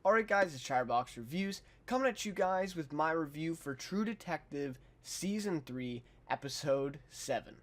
Alright guys, it's Chatterbox Reviews, coming at you guys with my review for True Detective Season 3, Episode 7.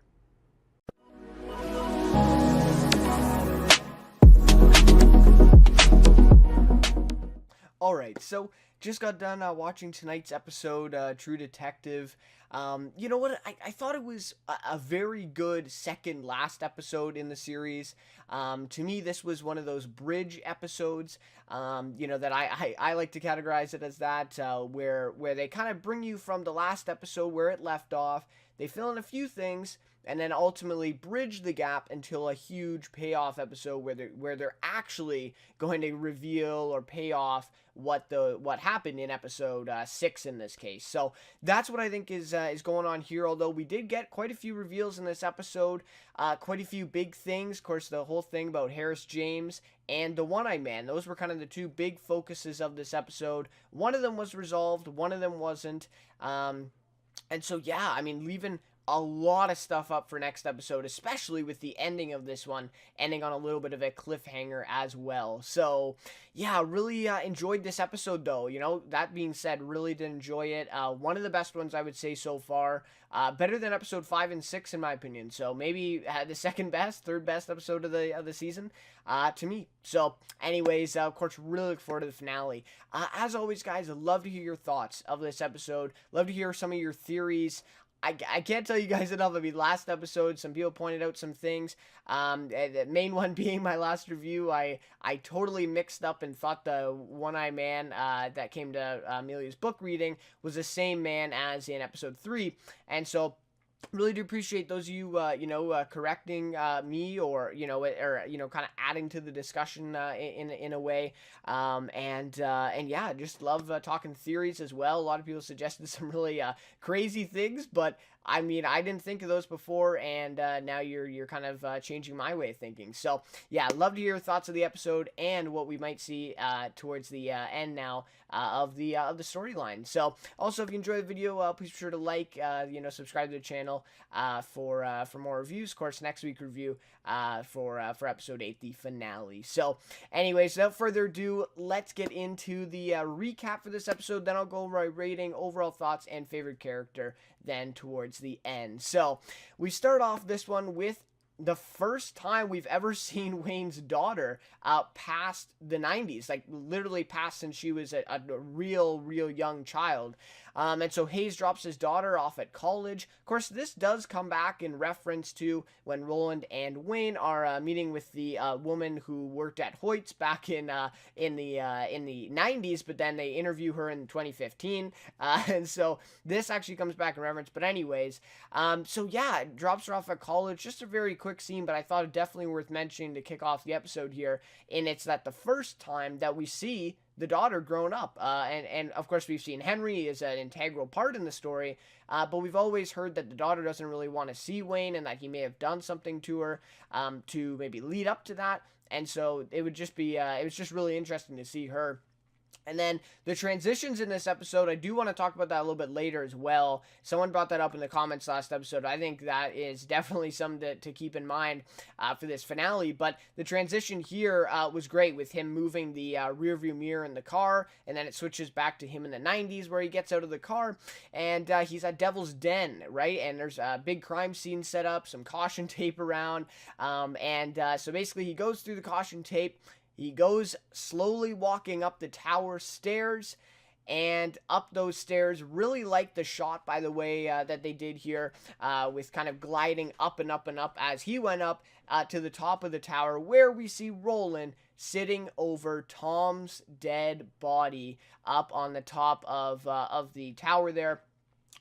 Alright, so just got done watching tonight's episode, True Detective. You know what? I thought it was a very good second last episode in the series. To me, this was one of those bridge episodes, that I like to categorize it as that, where they kind of bring you from the last episode where it left off. They fill in a few things, and then ultimately bridge the gap until a huge payoff episode where they're actually going to reveal or pay off what happened in episode 6 in this case. So that's what I think is going on here. Although we did get quite a few reveals in this episode, quite a few big things. Of course, the whole thing about Harris James and the One-Eyed Man. Those were kind of the two big focuses of this episode. One of them was resolved, one of them wasn't. And so, yeah, I mean, leaving a lot of stuff up for next episode, especially with the ending of this one, ending on a little bit of a cliffhanger as well. So, yeah, really enjoyed this episode, though. You know, that being said, really did enjoy it. One of the best ones, I would say, so far. Better than episode 5 and 6, in my opinion. So, maybe the second best, third best episode of the season, to me. So, anyways, of course, really look forward to the finale. As always, guys, I'd love to hear your thoughts of this episode. Love to hear some of your theories. I can't tell you guys enough. I mean, last episode, some people pointed out some things. The main one being my last review. I totally mixed up and thought the One-Eye Man that came to Amelia's book reading was the same man as in episode 3. And so, really do appreciate those of you, correcting me or kind of adding to the discussion in a way. And yeah, just love talking theories as well. A lot of people suggested some really crazy things, but I mean, I didn't think of those before, and now you're kind of changing my way of thinking. So yeah, love to hear your thoughts of the episode and what we might see towards the end now of the storyline. So also, if you enjoy the video, please be sure to like, subscribe to the channel for more reviews. Of course, next week review for episode 8, the finale. So anyways, without further ado, let's get into the recap for this episode. Then I'll go over my rating, overall thoughts, and favorite character then towards the end. So we start off this one with the first time we've ever seen Wayne's daughter past the 90s, like literally past since she was a real young child. And so Hayes drops his daughter off at college. Of course, this does come back in reference to when Roland and Wayne are meeting with the woman who worked at Hoyt's back in the 90s, but then they interview her in 2015. And so this actually comes back in reference. But anyways, so yeah, it drops her off at college. Just a very quick scene, but I thought it definitely worth mentioning to kick off the episode here. And it's that the first time that we see the daughter grown up, and of course we've seen Henry is an integral part in the story, but we've always heard that the daughter doesn't really want to see Wayne and that he may have done something to her to maybe lead up to that. And so it would just be it was just really interesting to see her. And then the transitions in this episode, I do want to talk about that a little bit later as well. Someone brought that up in the comments last episode. I think that is definitely something to keep in mind for this finale. But the transition here was great with him moving the rear view mirror in the car. And then it switches back to him in the 90s where he gets out of the car. And he's at Devil's Den, right? And there's a big crime scene set up, some caution tape around. So basically he goes through the caution tape. He goes slowly walking up the tower stairs and up those stairs. Really like the shot, by the way, that they did here with kind of gliding up and up and up as he went up to the top of the tower where we see Roland sitting over Tom's dead body up on the top of the tower there.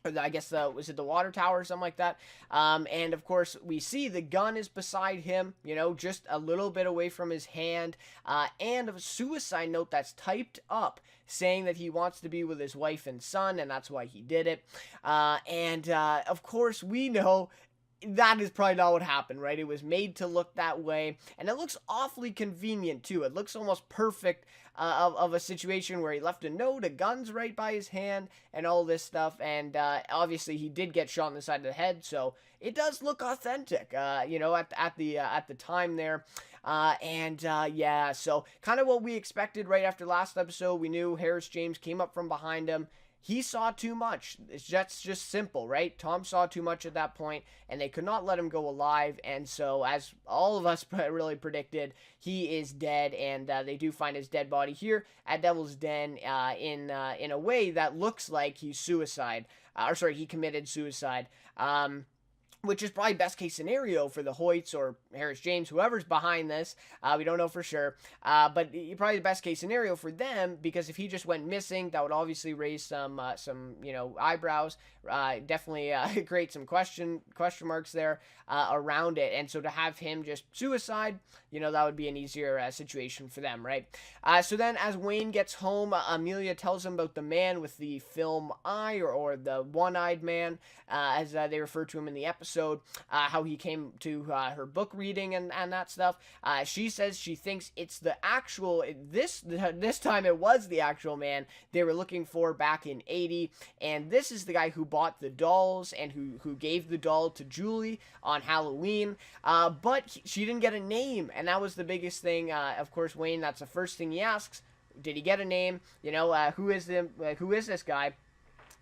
I guess was it the water tower or something like that. And of course we see the gun is beside him, just a little bit away from his hand, and a suicide note that's typed up saying that he wants to be with his wife and son, and that's why he did it. Of course we know that is probably not what happened, right? It was made to look that way, and it looks awfully convenient too. It looks almost perfect of a situation where he left a note, a gun's right by his hand, and all this stuff. And obviously, he did get shot in the side of the head, so it does look authentic. At the time there. Yeah, so kind of what we expected right after last episode. We knew Harris James came up from behind him. He saw too much. It's just simple, right? Tom saw too much at that point, and they could not let him go alive. And so, as all of us really predicted, he is dead, and they do find his dead body here at Devil's Den in a way that looks like he committed suicide. Which is probably best case scenario for the Hoyts or Harris James, whoever's behind this. We don't know for sure. But probably the best case scenario for them, because if he just went missing, that would obviously raise some eyebrows. Definitely create some question marks there around it. And so to have him just suicide, that would be an easier situation for them, right? So then as Wayne gets home, Amelia tells him about the man with the film eye, or the one-eyed man, as they refer to him in the episode, how he came to her book reading and that stuff. She says she thinks it's the actual, this time it was the actual man they were looking for back in 80, and this is the guy who bought the dolls and who gave the doll to Julie on Halloween, but she didn't get a name, and that was the biggest thing. Of course, Wayne, that's the first thing he asks. Did he get a name? Who is this guy?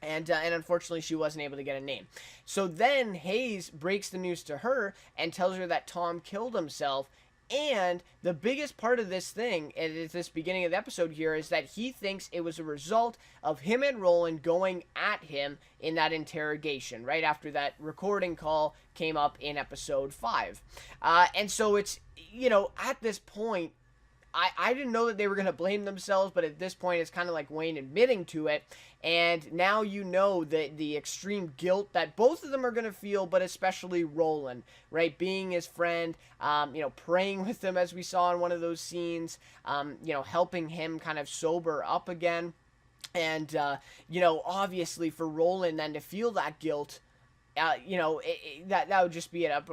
And unfortunately, she wasn't able to get a name. So then Hayes breaks the news to her and tells her that Tom killed himself. And the biggest part of this thing, at this beginning of the episode here, is that he thinks it was a result of him and Roland going at him in that interrogation, right after that recording call came up in episode 5. And so it's, at this point, I didn't know that they were going to blame themselves, but at this point, it's kind of like Wayne admitting to it. And now the extreme guilt that both of them are going to feel, but especially Roland, right? Being his friend, praying with him as we saw in one of those scenes, helping him kind of sober up again. And, obviously for Roland then to feel that guilt, that would just be a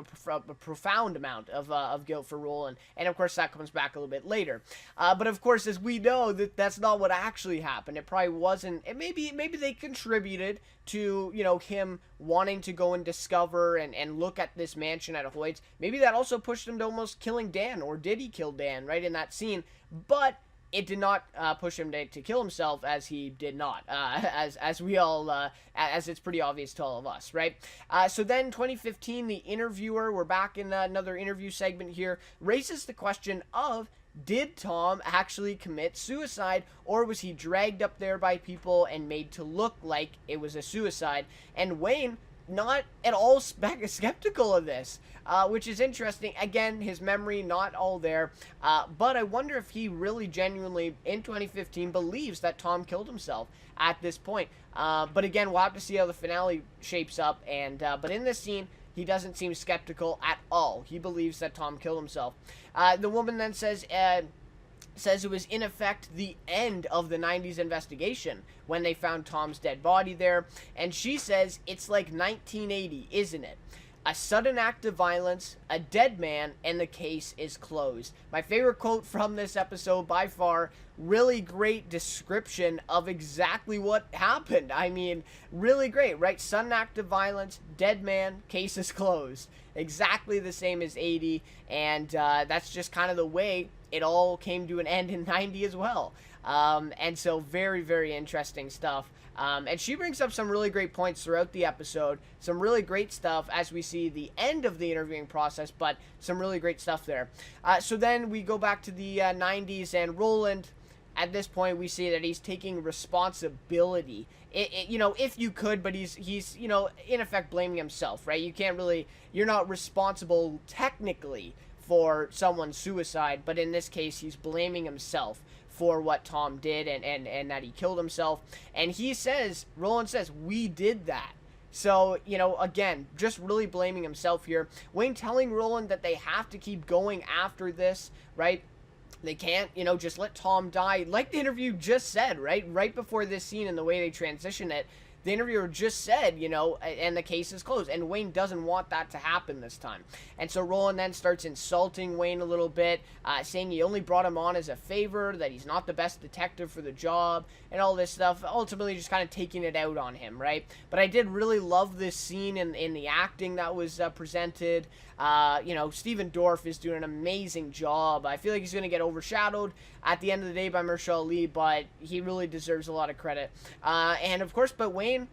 profound amount of guilt for Roland, and of course that comes back a little bit later. But of course, as we know, that's not what actually happened. It probably wasn't. And maybe they contributed to him wanting to go and discover and look at this mansion at Hoyt's. Maybe that also pushed him to almost killing Dan, or did he kill Dan right in that scene? But it did not push him to kill himself, as he did not, as we all, as it's pretty obvious to all of us, right? So then 2015, the interviewer, we're back in another interview segment here, raises the question of, did Tom actually commit suicide, or was he dragged up there by people and made to look like it was a suicide? And Wayne, not at all skeptical of this, which is interesting. Again, his memory not all there, but I wonder if he really genuinely in 2015 believes that Tom killed himself at this point. But again, we'll have to see how the finale shapes up. And but in this scene, he doesn't seem skeptical at all. He believes that Tom killed himself. The woman then says it was in effect the end of the 90s investigation when they found Tom's dead body there. And she says it's like 1980, isn't it? A sudden act of violence, a dead man, and the case is closed. My favorite quote from this episode by far. Really great description of exactly what happened. I mean, really great, right? Sudden act of violence, dead man, case is closed. Exactly the same as 80, and that's just kind of the way it all came to an end in 90 as well. And so very, very interesting stuff. And she brings up some really great points throughout the episode. Some really great stuff as we see the end of the interviewing process, but some really great stuff there. So then we go back to the 90s, and Roland, at this point, we see that he's taking responsibility. If you could, but he's in effect blaming himself, right? You're not responsible technically for someone's suicide, but in this case, he's blaming himself for what Tom did and that he killed himself. And Roland says, we did that. So, again, just really blaming himself here. Wayne telling Roland that they have to keep going after this, right? They can't, just let Tom die. Like the interview just said, right? Right before this scene and the way they transition it, the interviewer just said, and the case is closed. And Wayne doesn't want that to happen this time. And so Roland then starts insulting Wayne a little bit, saying he only brought him on as a favor, that he's not the best detective for the job, and all this stuff. Ultimately, just kind of taking it out on him, right? But I did really love this scene in the acting that was presented. Stephen Dorff is doing an amazing job. I feel like he's going to get overshadowed at the end of the day by Mahershala Ali, but he really deserves a lot of credit. And of course, but Wayne,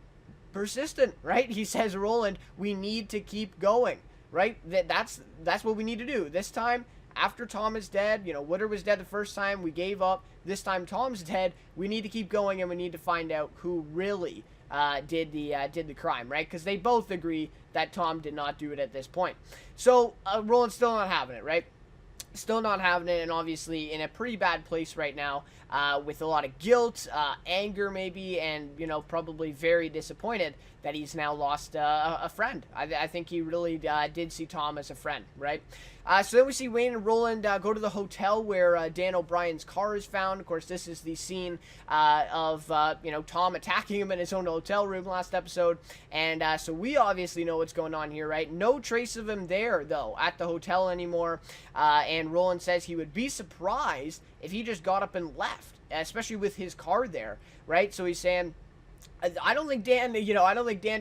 persistent, right? He says, Roland, we need to keep going, right? That's what we need to do. This time, after Tom is dead, Woodard was dead the first time, we gave up. This time Tom's dead, we need to keep going, and we need to find out who really did the crime, right? Because they both agree that Tom did not do it at this point. So Roland's still not having it, right? Still not having it, and obviously in a pretty bad place right now, with a lot of guilt, anger maybe, and probably very disappointed that he's now lost a friend. I think he really did see Tom as a friend, right? So then we see Wayne and Roland go to the hotel where Dan O'Brien's car is found. Of course, this is the scene of Tom attacking him in his own hotel room last episode, and so we obviously know what's going on here, right? No trace of him there though at the hotel anymore, and Roland says he would be surprised if he just got up and left, especially with his car there, right? So he's saying, I don't think Dan,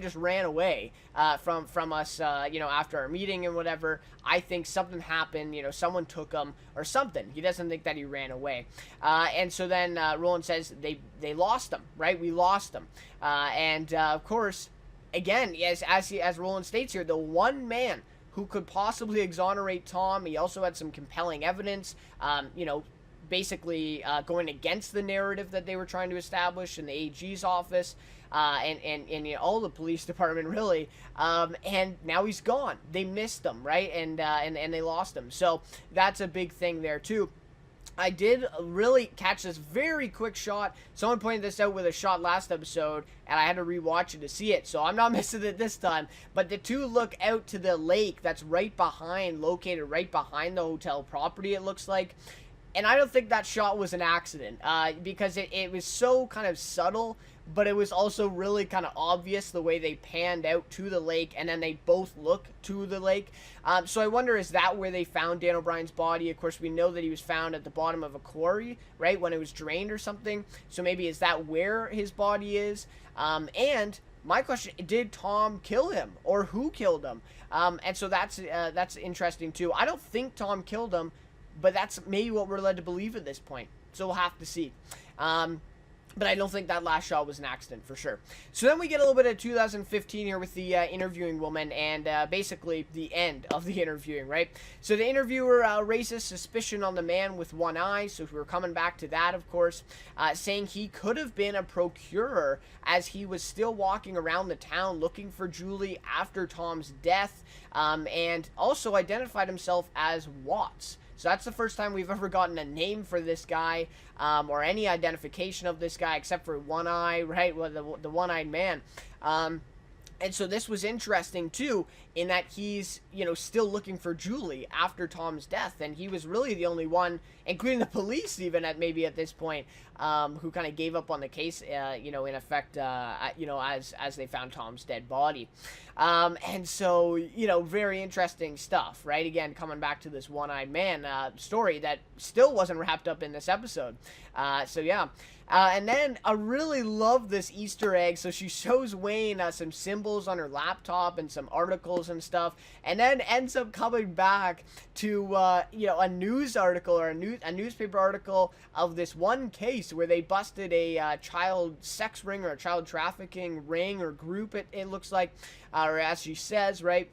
just ran away from us, after our meeting and whatever. I think something happened, someone took him or something. He doesn't think that he ran away. And so then Roland says they lost him, right? We lost him. And of course, again, as Roland states here, the one man who could possibly exonerate Tom, he also had some compelling evidence, basically going against the narrative that they were trying to establish in the AG's office, and all the police department really, and now he's gone. They missed him, right? And they lost him. So that's a big thing there too. I did really catch this very quick shot. Someone pointed this out with a shot last episode, and I had to rewatch it to see it, so I'm not missing it this time. But the two look out to the lake that's located right behind the hotel property, it looks like. And I don't think that shot was an accident, because it was so kind of subtle, but it was also really kind of obvious the way they panned out to the lake, and then they both look to the lake. So I wonder, is that where they found Dan O'Brien's body? Of course, we know that he was found at the bottom of a quarry, right, when it was drained or something. So maybe is that where his body is? And my question, did Tom kill him, or who killed him? And so that's interesting too. I don't think Tom killed him, but that's maybe what we're led to believe at this point. So we'll have to see. But I don't think that last shot was an accident for sure. So then we get a little bit of 2015 here with the interviewing woman, and basically the end of the interviewing, right? So the interviewer raises suspicion on the man with one eye. So we're coming back to that, of course, saying he could have been a procurer as he was still walking around the town looking for Julie after Tom's death, and also identified himself as Watts. So that's the first time we've ever gotten a name for this guy, or any identification of this guy except for One Eye, right? Well, the one-eyed man. And so this was interesting too, in that he's, still looking for Julie after Tom's death, and he was really the only one, including the police even at this point, who kind of gave up on the case, in effect, as they found Tom's dead body. And so, very interesting stuff, right? Again, coming back to this one-eyed man story that still wasn't wrapped up in this episode. So yeah. And then I really love this Easter egg. So she shows Wayne some symbols on her laptop and some articles and stuff, and then ends up coming back to a news article or a newspaper article of this one case where they busted a child sex ring or a child trafficking ring or group. It looks like, or as she says, right?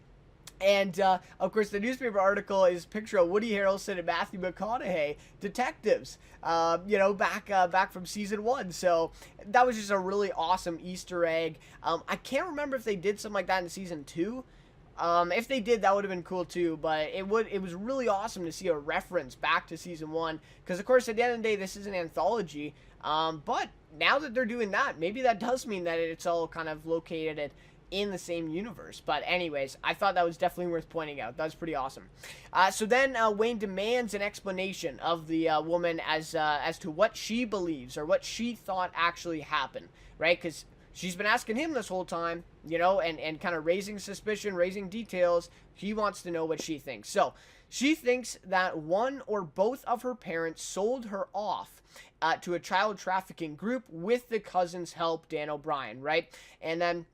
And, of course, the newspaper article is a picture of Woody Harrelson and Matthew McConaughey, detectives, back from season 1. So that was just a really awesome Easter egg. I can't remember if they did something like that in season 2. If they did, that would have been cool too, but it was really awesome to see a reference back to season 1, because, of course, at the end of the day, this is an anthology. But now that they're doing that, maybe that does mean that it's all kind of located in the same universe. But anyways, I thought that was definitely worth pointing out. That was pretty awesome. So then Wayne demands an explanation of the woman as to what she believes or what she thought actually happened, right? Because she's been asking him this whole time, and kind of raising suspicion, raising details. He wants to know what she thinks. So she thinks that one or both of her parents sold her off to a child trafficking group with the cousin's help, Dan O'Brien, right? And then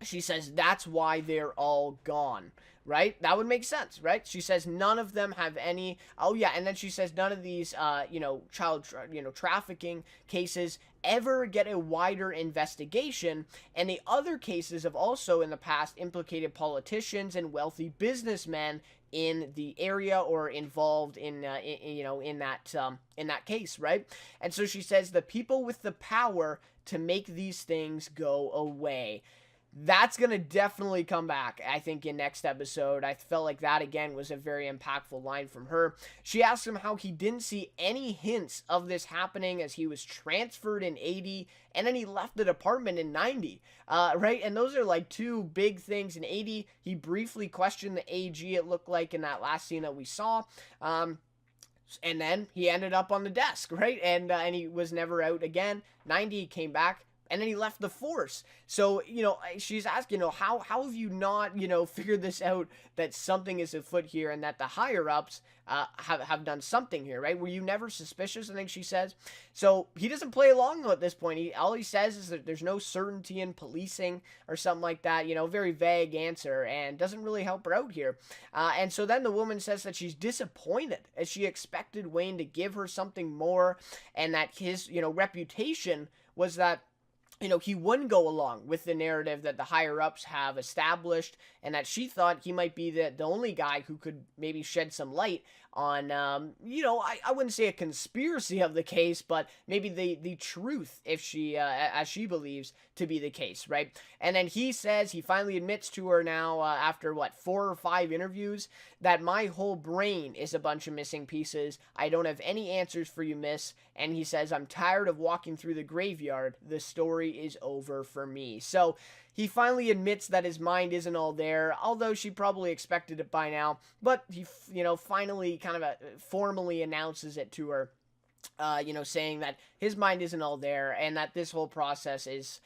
she says that's why they're all gone, right? That would make sense, right? She says none of them have any. Oh yeah, and then she says none of these, child, trafficking cases ever get a wider investigation, and the other cases have also in the past implicated politicians and wealthy businessmen in the area or involved in that case, right? And so she says the people with the power to make these things go away. That's going to definitely come back, I think, in next episode. I felt like that, again, was a very impactful line from her. She asked him how he didn't see any hints of this happening as he was transferred in 80, and then he left the department in 90, right? And those are, like, two big things. In 80, he briefly questioned the AG, it looked like, in that last scene that we saw. And then he ended up on the desk, right? And he was never out again. 90, he came back. And then he left the force. So, she's asking, how have you not, figured this out, that something is afoot here and that the higher-ups have done something here, right? Were you never suspicious, I think she says. So he doesn't play along at this point. All he says is that there's no certainty in policing or something like that, very vague answer, and doesn't really help her out here. And so then the woman says that she's disappointed as she expected Wayne to give her something more, and that his, reputation was that he wouldn't go along with the narrative that the higher-ups have established, and that she thought he might be the only guy who could maybe shed some light on, I wouldn't say a conspiracy of the case, but maybe the truth, if she, as she believes to be the case, right? And then he says, he finally admits to her now, after, 4 or 5 interviews, that my whole brain is a bunch of missing pieces. I don't have any answers for you, miss. And he says, I'm tired of walking through the graveyard. The story is over for me. So he finally admits that his mind isn't all there, although she probably expected it by now. But he, finally kind of formally announces it to her, saying that his mind isn't all there and that this whole process is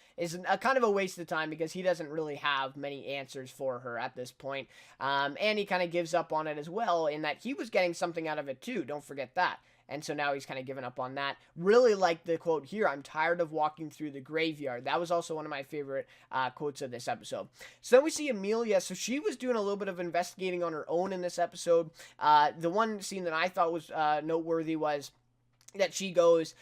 a kind of a waste of time because he doesn't really have many answers for her at this point. And he kind of gives up on it as well, in that he was getting something out of it too. Don't forget that. And so now he's kind of given up on that. Really like the quote here, I'm tired of walking through the graveyard. That was also one of my favorite quotes of this episode. So then we see Amelia. So she was doing a little bit of investigating on her own in this episode. The one scene that I thought was noteworthy was that she goes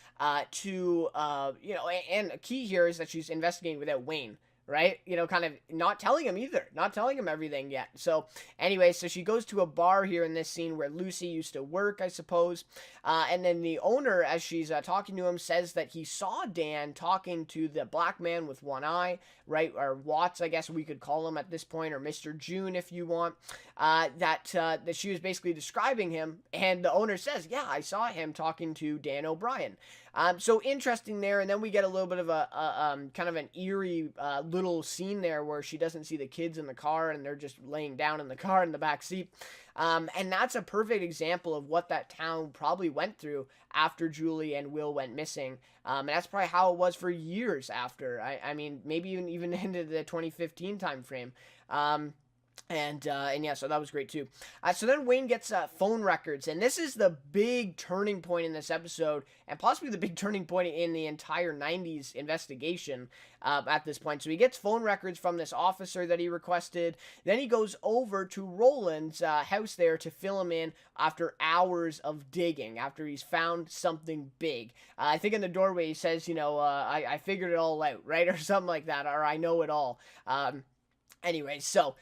to, and a key here is that she's investigating without Wayne. Right? Kind of not telling him either. Not telling him everything yet. So, anyway, so she goes to a bar here in this scene where Lucy used to work, I suppose. And then the owner, as she's talking to him, says that he saw Dan talking to the black man with one eye, right? Or Watts, I guess we could call him at this point, or Mr. June if you want. That she was basically describing him. And the owner says, yeah, I saw him talking to Dan O'Brien. So interesting there, and then we get a little bit of a kind of an eerie little scene there where she doesn't see the kids in the car and they're just laying down in the car in the back seat. And that's a perfect example of what that town probably went through after Julie and Will went missing. And that's probably how it was for years after. I mean, maybe even into the 2015 time frame. And yeah, so that was great too. So then Wayne gets phone records, and this is the big turning point in this episode, and possibly the big turning point in the entire 90s investigation at this point. So he gets phone records from this officer that he requested. Then he goes over to Roland's house there to fill him in after hours of digging, after he's found something big. I think in the doorway he says, I figured it all out, right? Or something like that, or I know it all. Anyway, so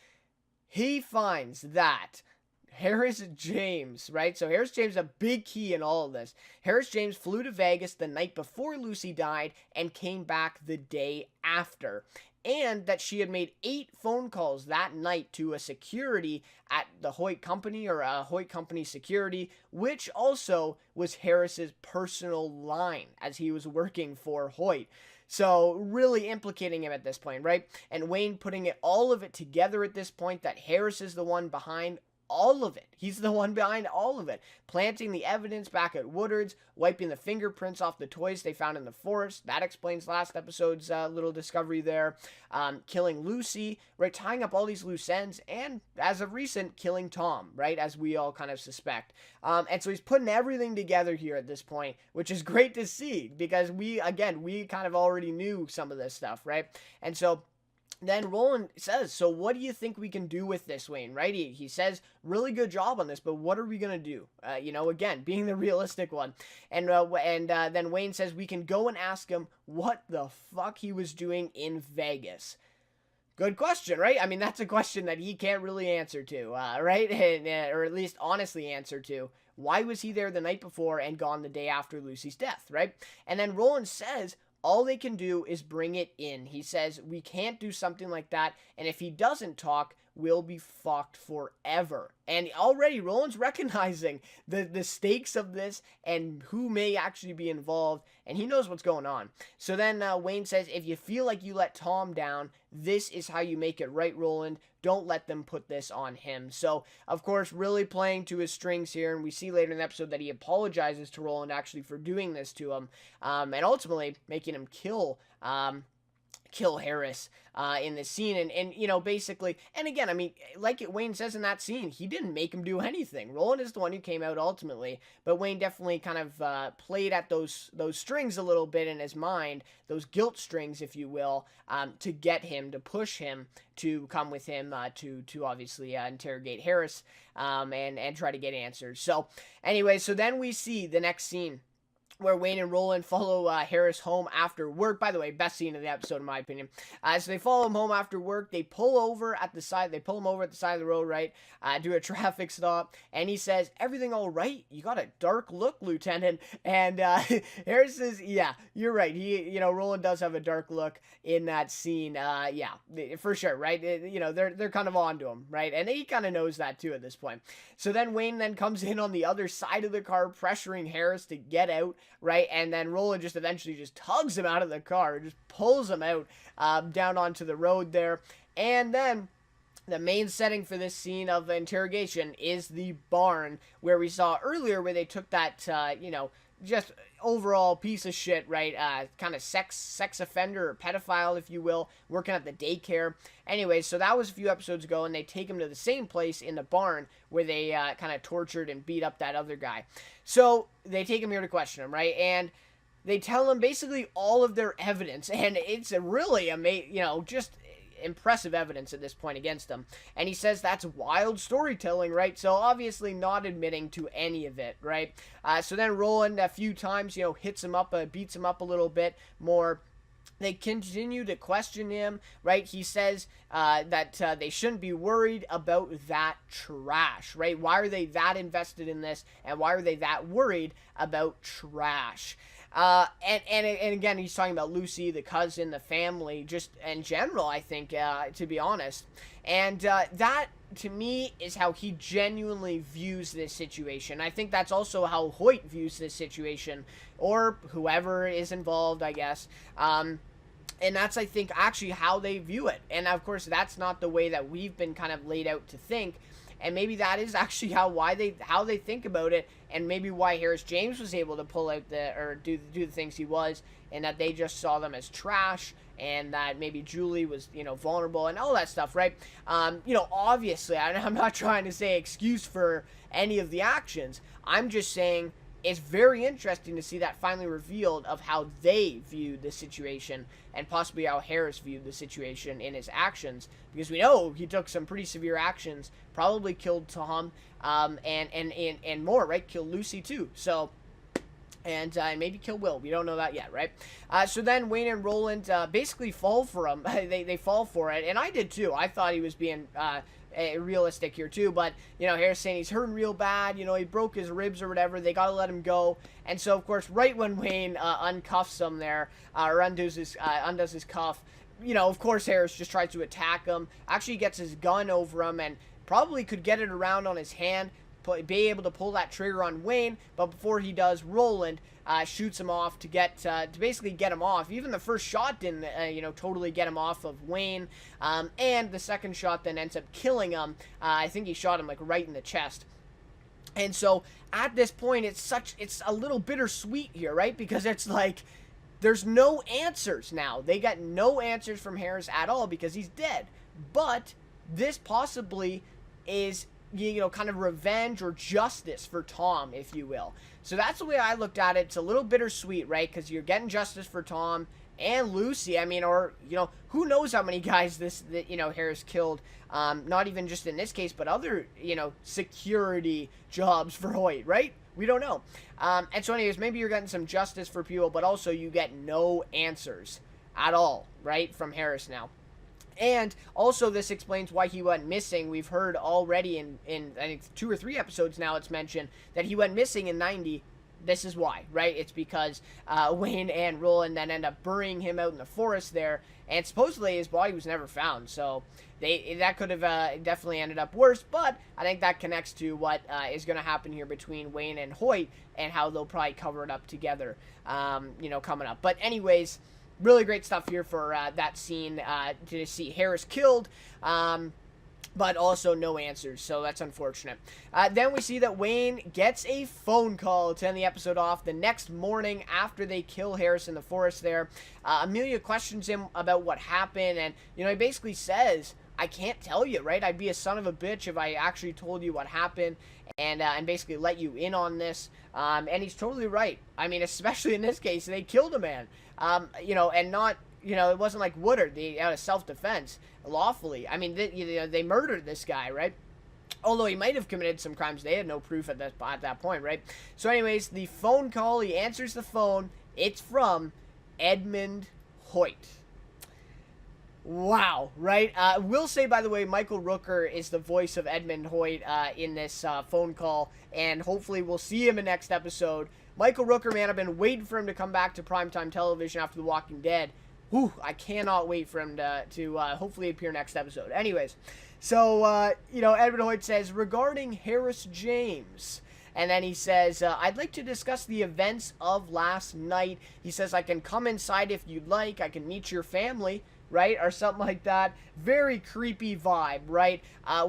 he finds that Harris James, right? So Harris James, a big key in all of this. Harris James flew to Vegas the night before Lucy died and came back the day after. And that she had made 8 phone calls that night to a security at the Hoyt Company, or Hoyt Company security, which also was Harris's personal line as he was working for Hoyt. So really implicating him at this point, right? And Wayne putting all of it together at this point, that Harris is the one behind all of it. He's the one behind all of it. Planting the evidence back at Woodard's, wiping the fingerprints off the toys they found in the forest. That explains last episode's little discovery there. Killing Lucy, right? Tying up all these loose ends, and as of recent, killing Tom, right? As we all kind of suspect. And so he's putting everything together here at this point, which is great to see, because we kind of already knew some of this stuff, right? And so then Roland says, so what do you think we can do with this, Wayne, right? He says, really good job on this, but what are we going to do? Again, being the realistic one. And then Wayne says, we can go and ask him what the fuck he was doing in Vegas. Good question, right? I mean, that's a question that he can't really answer to, right? Or at least honestly answer to. Why was he there the night before and gone the day after Lucy's death, right? And then Roland says, all they can do is bring it in. He says, we can't do something like that, and if he doesn't talk, we'll be fucked forever. And already Roland's recognizing the stakes of this and who may actually be involved, and he knows what's going on. So then Wayne says, if you feel like you let Tom down, this is how you make it right, Roland. Don't let them put this on him. So, of course, really playing to his strings here, and we see later in the episode that he apologizes to Roland actually for doing this to him, and ultimately making him kill Harris in this scene, and basically, and again, I mean, like Wayne says in that scene, he didn't make him do anything. Roland is the one who came out ultimately, but Wayne definitely kind of played at those strings a little bit in his mind, those guilt strings, if you will, to get him, to push him to come with him to obviously interrogate Harris and try to get answers. So anyway, so then we see the next scene, where Wayne and Roland follow Harris home after work. By the way, best scene of the episode, in my opinion. So they follow him home after work. They pull him over at the side of the road, right? Do a traffic stop. And he says, everything all right? You got a dark look, Lieutenant. And Harris says, yeah, you're right. Roland does have a dark look in that scene. Yeah, for sure, right? They're kind of onto him, right? And he kind of knows that too at this point. So then Wayne then comes in on the other side of the car, pressuring Harris to get out, right? And then Roland just eventually just tugs him out of the car, just pulls him out down onto the road there. And then the main setting for this scene of interrogation is the barn, where we saw earlier where they took that, just overall piece of shit, right? Kind of sex offender or pedophile, if you will, working at the daycare. Anyway, so that was a few episodes ago, and they take him to the same place in the barn where they kind of tortured and beat up that other guy. So they take him here to question him, right? And they tell him basically all of their evidence, and it's a really just impressive evidence at this point against him. And he says that's wild storytelling, right? So obviously not admitting to any of it, right? So then Roland a few times, hits him up, beats him up a little bit more. They continue to question him, right? He says that they shouldn't be worried about that trash, right? Why are they that invested in this, and why are they that worried about trash? And again, he's talking about Lucy, the cousin, the family, just in general, I think, to be honest. And that, to me, is how he genuinely views this situation. I think that's also how Hoyt views this situation, or whoever is involved, I guess. And that's, I think, actually how they view it. And, of course, that's not the way that we've been kind of laid out to think. And maybe that is actually how they think about it, and maybe why Harris James was able to pull out do the things he was, and that they just saw them as trash, and that maybe Julie was vulnerable and all that stuff, right? Obviously, I'm not trying to say excuse for any of the actions. I'm just saying it's very interesting to see that finally revealed of how they viewed the situation, and possibly how Harris viewed the situation in his actions, because we know he took some pretty severe actions, probably killed Tom, and more, right? Killed Lucy too. So, and maybe kill Will. We don't know that yet, right? So then Wayne and Roland basically fall for him. they fall for it, and I did too. I thought he was being realistic here too, but Harris saying he's hurting real bad, he broke his ribs or whatever, they gotta let him go. And so of course right when Wayne uncuffs him there, or undoes his cuff, of course Harris just tries to attack him, actually gets his gun over him, and probably could get it around on his hand, be able to pull that trigger on Wayne, but before he does, Roland shoots him off to basically get him off. Even the first shot didn't, totally get him off of Wayne, and the second shot then ends up killing him. I think he shot him like right in the chest. And so at this point, it's a little bittersweet here, right? Because it's like there's no answers now. They got no answers from Harris at all because he's dead. But this possibly is, kind of revenge or justice for Tom, if you will. So that's the way I looked at it. It's a little bittersweet, right? Because you're getting justice for Tom and Lucy. I mean, or, who knows how many guys Harris killed. Not even just in this case, but other, security jobs for Hoyt, right? We don't know. And so anyways, maybe you're getting some justice for people, but also you get no answers at all, right, from Harris now. And also this explains why he went missing. We've heard already in I think 2 or 3 episodes now it's mentioned that he went missing in 90. This is why, right? It's because Wayne and Roland then end up burying him out in the forest there, and supposedly his body was never found. So that could have definitely ended up worse, but I think that connects to what is going to happen here between Wayne and Hoyt and how they'll probably cover it up together, coming up. But anyways, really great stuff here for that scene to see Harris killed. But also no answers, so that's unfortunate. Then we see that Wayne gets a phone call to end the episode off the next morning after they kill Harris in the forest there. Amelia questions him about what happened, and, he basically says, I can't tell you, right? I'd be a son of a bitch if I actually told you what happened and basically let you in on this. And he's totally right. I mean, especially in this case, they killed a man, and not... it wasn't like Woodard, out of self-defense, lawfully. I mean, they murdered this guy, right? Although he might have committed some crimes, they had no proof at that point, right? So anyways, the phone call, he answers the phone. It's from Edmund Hoyt. Wow, right? We'll say, by the way, Michael Rooker is the voice of Edmund Hoyt in this phone call, and hopefully we'll see him in next episode. Michael Rooker, man, I've been waiting for him to come back to primetime television after The Walking Dead. Whew, I cannot wait for him to hopefully appear next episode. Anyways, so, Edmund Hoyt says, regarding Harris James, and then he says, I'd like to discuss the events of last night. He says, I can come inside if you'd like. I can meet your family, right? Or something like that. Very creepy vibe, right?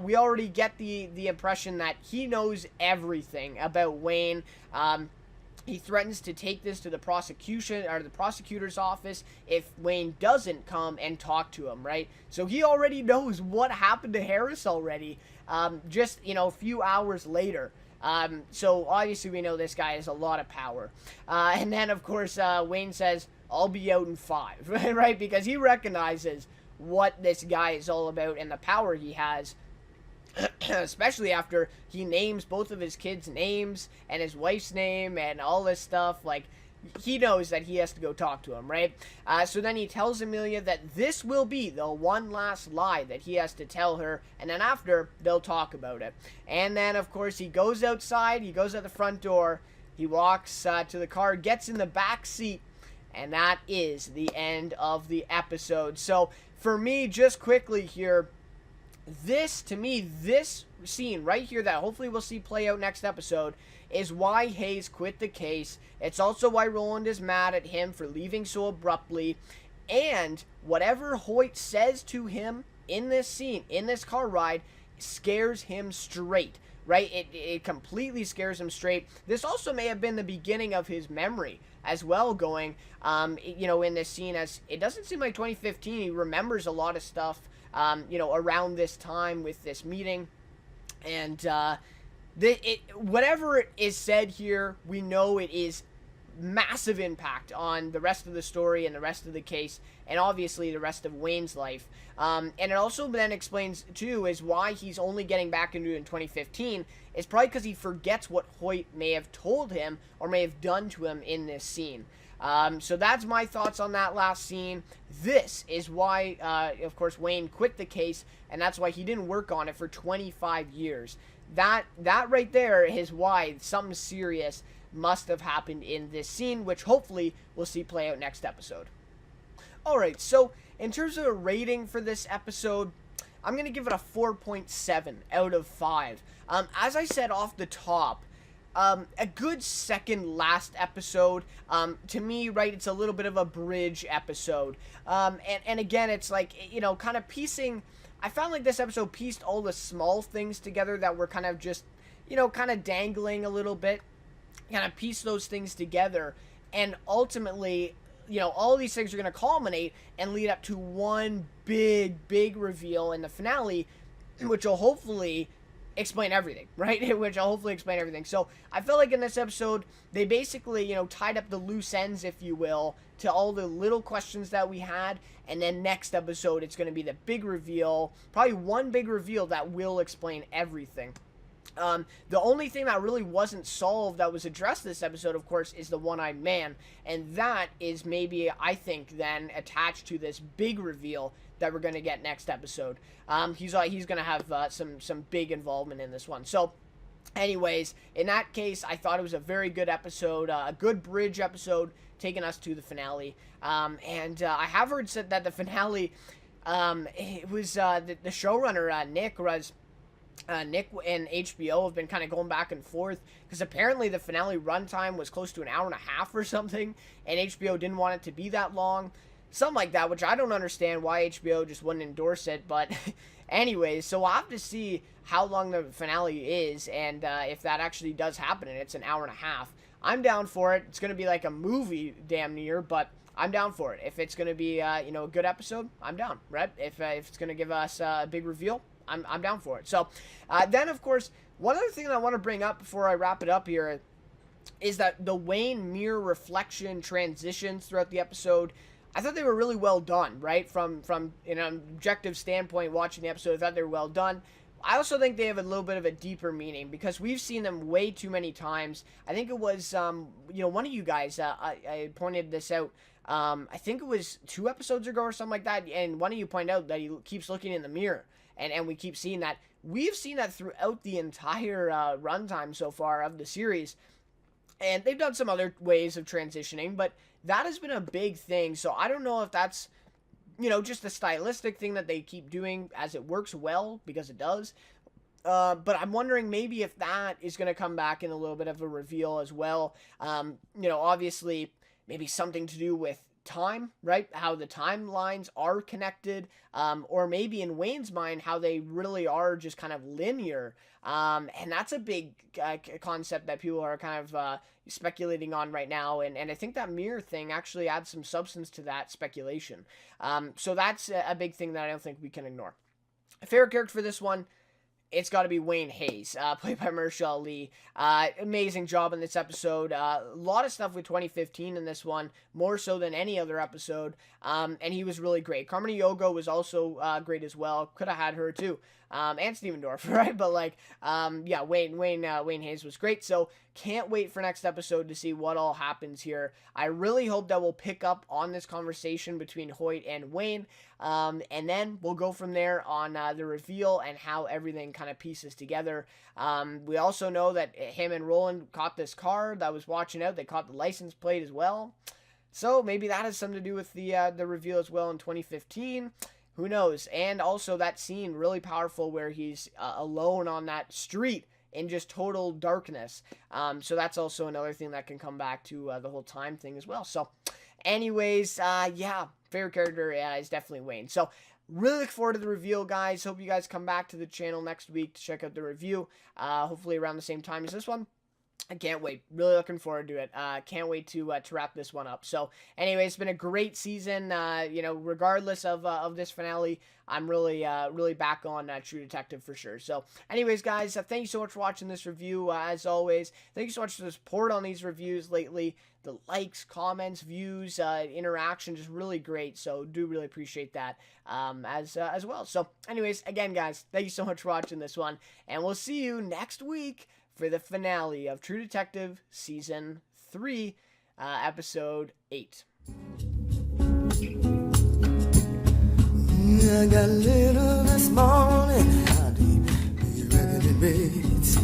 We already get the impression that he knows everything about Wayne. He threatens to take this to the prosecution or the prosecutor's office if Wayne doesn't come and talk to him, right? So he already knows what happened to Harris already, just, a few hours later. So obviously we know this guy has a lot of power. And then, of course, Wayne says, I'll be out in 5, right? Because he recognizes what this guy is all about and the power he has. Especially after he names both of his kids' names and his wife's name and all this stuff. Like, he knows that he has to go talk to him, right? So then he tells Amelia that this will be the one last lie that he has to tell her, and then after, they'll talk about it. And then, of course, he goes outside, he goes out the front door, he walks to the car, gets in the back seat, and that is the end of the episode. So, for me, just quickly here, this scene right here that hopefully we'll see play out next episode is why Hayes quit the case. It's also why Roland is mad at him for leaving so abruptly. And whatever Hoyt says to him in this scene, in this car ride, scares him straight, right? It completely scares him straight. This also may have been the beginning of his memory as well going, in this scene, as it doesn't seem like 2015. He remembers a lot of stuff around this time with this meeting. And whatever is said here, we know it is massive impact on the rest of the story and the rest of the case, and obviously the rest of Wayne's life. And it also then explains, too, is why he's only getting back into it in 2015. It's probably because he forgets what Hoyt may have told him or may have done to him in this scene. So that's my thoughts on that last scene. This is why, of course, Wayne quit the case, and that's why he didn't work on it for 25 years. That right there is why something serious must have happened in this scene, which hopefully we'll see play out next episode. Alright, so in terms of a rating for this episode, I'm going to give it a 4.7 out of 5. As I said off the top, a good second last episode. To me, right, it's a little bit of a bridge episode. And again, it's like, kind of piecing. I found like this episode pieced all the small things together that were kind of just, kind of dangling a little bit. Kind of piece those things together. And ultimately, all these things are going to culminate and lead up to one big reveal in the finale, which will hopefully explain everything, right? Which will hopefully explain everything. So I felt like in this episode, they basically, tied up the loose ends, if you will, to all the little questions that we had. And then next episode, it's going to be the big reveal, probably one big reveal that will explain everything. The only thing that really wasn't solved that was addressed this episode, of course, is the one-eyed man. And that is maybe, I think, then attached to this big reveal that we're going to get next episode. He's going to have some big involvement in this one. So, anyways, in that case, I thought it was a very good episode, a good bridge episode, taking us to the finale. And I have heard said that the finale, it was the showrunner, Nick and HBO have been kind of going back and forth because apparently the finale runtime was close to an hour and a half or something, and HBO didn't want it to be that long. Something like that, which I don't understand why HBO just wouldn't endorse it. But anyways, so we'll have to see how long the finale is and if that actually does happen and it's an hour and a half. I'm down for it. It's going to be like a movie damn near, but I'm down for it. If it's going to be, a good episode, I'm down, right? If it's going to give us a big reveal, I'm down for it. So, then, of course, one other thing that I want to bring up before I wrap it up here is that the Wayne mirror reflection transitions throughout the episode, I thought they were really well done, right? From an objective standpoint, watching the episode, I thought they were well done. I also think they have a little bit of a deeper meaning because we've seen them way too many times. I think it was, one of you guys, I pointed this out. I think it was 2 episodes ago or something like that, and one of you pointed out that he keeps looking in the mirror. And we keep seeing that. We've seen that throughout the entire runtime so far of the series. And they've done some other ways of transitioning, but that has been a big thing. So I don't know if that's, just a stylistic thing that they keep doing as it works well, because it does. But I'm wondering maybe if that is going to come back in a little bit of a reveal as well. Obviously, maybe something to do with time, right? How the timelines are connected, or maybe in Wayne's mind, how they really are just kind of linear. And that's a big concept that people are kind of speculating on right now. And I think that mirror thing actually adds some substance to that speculation. So that's a big thing that I don't think we can ignore. Favorite character for this one, it's got to be Wayne Hayes, played by Mahershala Ali. Amazing job in this episode. A lot of stuff with 2015 in this one, more so than any other episode. And he was really great. Carmen Yogo was also great as well. Could have had her too. And Steven Dorff, right? But Wayne Hayes was great. So can't wait for next episode to see what all happens here. I really hope that we'll pick up on this conversation between Hoyt and Wayne. And then we'll go from there on the reveal and how everything kind of pieces together. We also know that him and Roland caught this car that was watching out. They caught the license plate as well. So maybe that has something to do with the reveal as well in 2015. Who knows? And also that scene, really powerful, where he's alone on that street in just total darkness. So that's also another thing that can come back to the whole time thing as well. So anyways, favorite character is definitely Wayne. So really look forward to the reveal, guys. Hope you guys come back to the channel next week to check out the review. Hopefully around the same time as this one. I can't wait. Really looking forward to it. Can't wait to wrap this one up. So, anyway, it's been a great season. Regardless of this finale, I'm really back on True Detective for sure. So, anyways, guys, thank you so much for watching this review. As always, thank you so much for the support on these reviews lately. The likes, comments, views, interaction, just really great. So, do really appreciate that as well. So, anyways, again, guys, thank you so much for watching this one, and we'll see you next week for the finale of True Detective Season 3, Episode 8. I got little this morning, how deep you reckon it rates?